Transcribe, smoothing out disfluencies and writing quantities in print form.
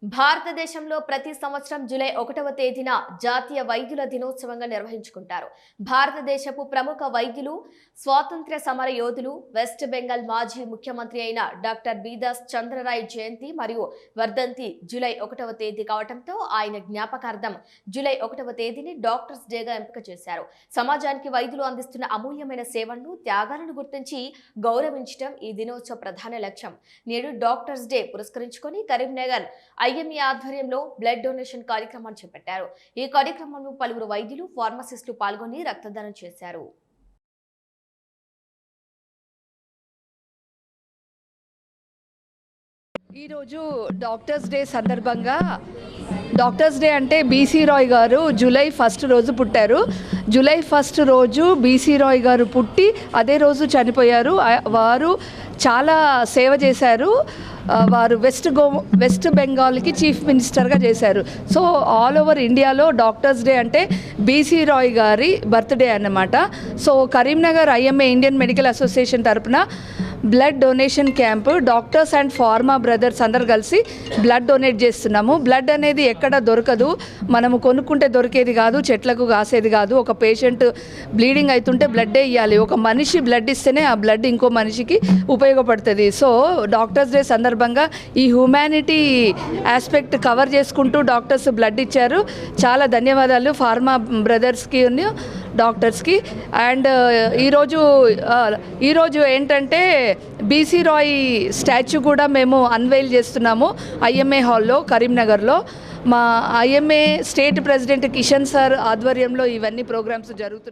భారతదేశంలో ప్రతి సంవత్సరం జూలై 1వ తేదీన జాతీయ వైద్యుల దినోత్సవంగా నిర్వహించుకుంటారు. భారతదేశపు ప్రముఖ వైద్యులు, స్వాతంత్ర్య సమర యోధులు, వెస్ట్ బెంగాల్ మాజీ ముఖ్యమంత్రి అయిన డాక్టర్ బీదాస్ చంద్రరాయ్ జయంతి మరియు వర్ధంతి జూలై 1వ తేదీ కావడంతో ఆయన జ్ఞాపకార్థం జూలై 1వ తేదీని డాక్టర్స్ డేగా ఎంపిక చేశారు. సమాజానికి వైద్యులు అందిస్తున్న అమూల్యమైన సేవలను, త్యాగాలను గుర్తించి గౌరవించడం ఈ దినోత్సవ ప్రధాన లక్ష్యం. నేడు డాక్టర్స్ డే పురస్కరించుకొని కరీంనగర్ ఐఎంఏ ఆధ్వర్యంలో బ్లడ్ డొనేషన్ కార్యక్రమాన్ని చేపట్టారు. ఈ కార్యక్రమంలో పలువురు వైద్యులు, ఫార్మసిస్టులు పాల్గొని రక్తదానం చేశారు. ఈరోజు డాక్టర్స్ డే సందర్భంగా, డాక్టర్స్ డే అంటే బీసీ రాయ్ గారు జూలై 1 రోజు పుట్టారు. జూలై 1 రోజు బీసీ రాయ్ గారు పుట్టి అదే రోజు చనిపోయారు. వారు చాలా సేవ చేశారు. వారు వెస్ట్ బెంగాల్కి చీఫ్ మినిస్టర్గా చేశారు. సో ఆల్ ఓవర్ ఇండియాలో డాక్టర్స్ డే అంటే బీసీ రాయ్ గారి బర్త్డే అన్నమాట. So Karimnagar IMA Indian Medical Association తరపున blood donation camp doctors and pharma brothers అందరు కలిసి బ్లడ్ డొనేట్ చేస్తున్నాము. బ్లడ్ అనేది ఎక్కడ దొరకదు, మనము కొనుక్కుంటే దొరికేది కాదు, చెట్లకు కాసేది కాదు. ఒక పేషెంట్ బ్లీడింగ్ అవుతుంటే బ్లడ్డే ఇవ్వాలి. ఒక మనిషి బ్లడ్ ఇస్తేనే ఆ బ్లడ్ ఇంకో మనిషికి ఉపయోగపడుతుంది. సో డాక్టర్స్ డే సందర్భంగా ఈ హ్యూమానిటీ ఆస్పెక్ట్ కవర్ చేసుకుంటూ డాక్టర్స్ బ్లడ్ ఇచ్చారు. చాలా ధన్యవాదాలు ఫార్మా బ్రదర్స్కి, డాక్టర్స్కి. అండ్ ఈరోజు ఏంటంటే బీసీ రాయ్ స్టాచ్యూ కూడా మేము అన్వెయిల్ చేస్తున్నాము ఐఎంఏ హాల్లో కరీంనగర్లో. మా IMA state president Kishan sir ఆధ్వర్యంలో ఇవన్నీ ప్రోగ్రామ్స్ జరుగుతున్నాయి.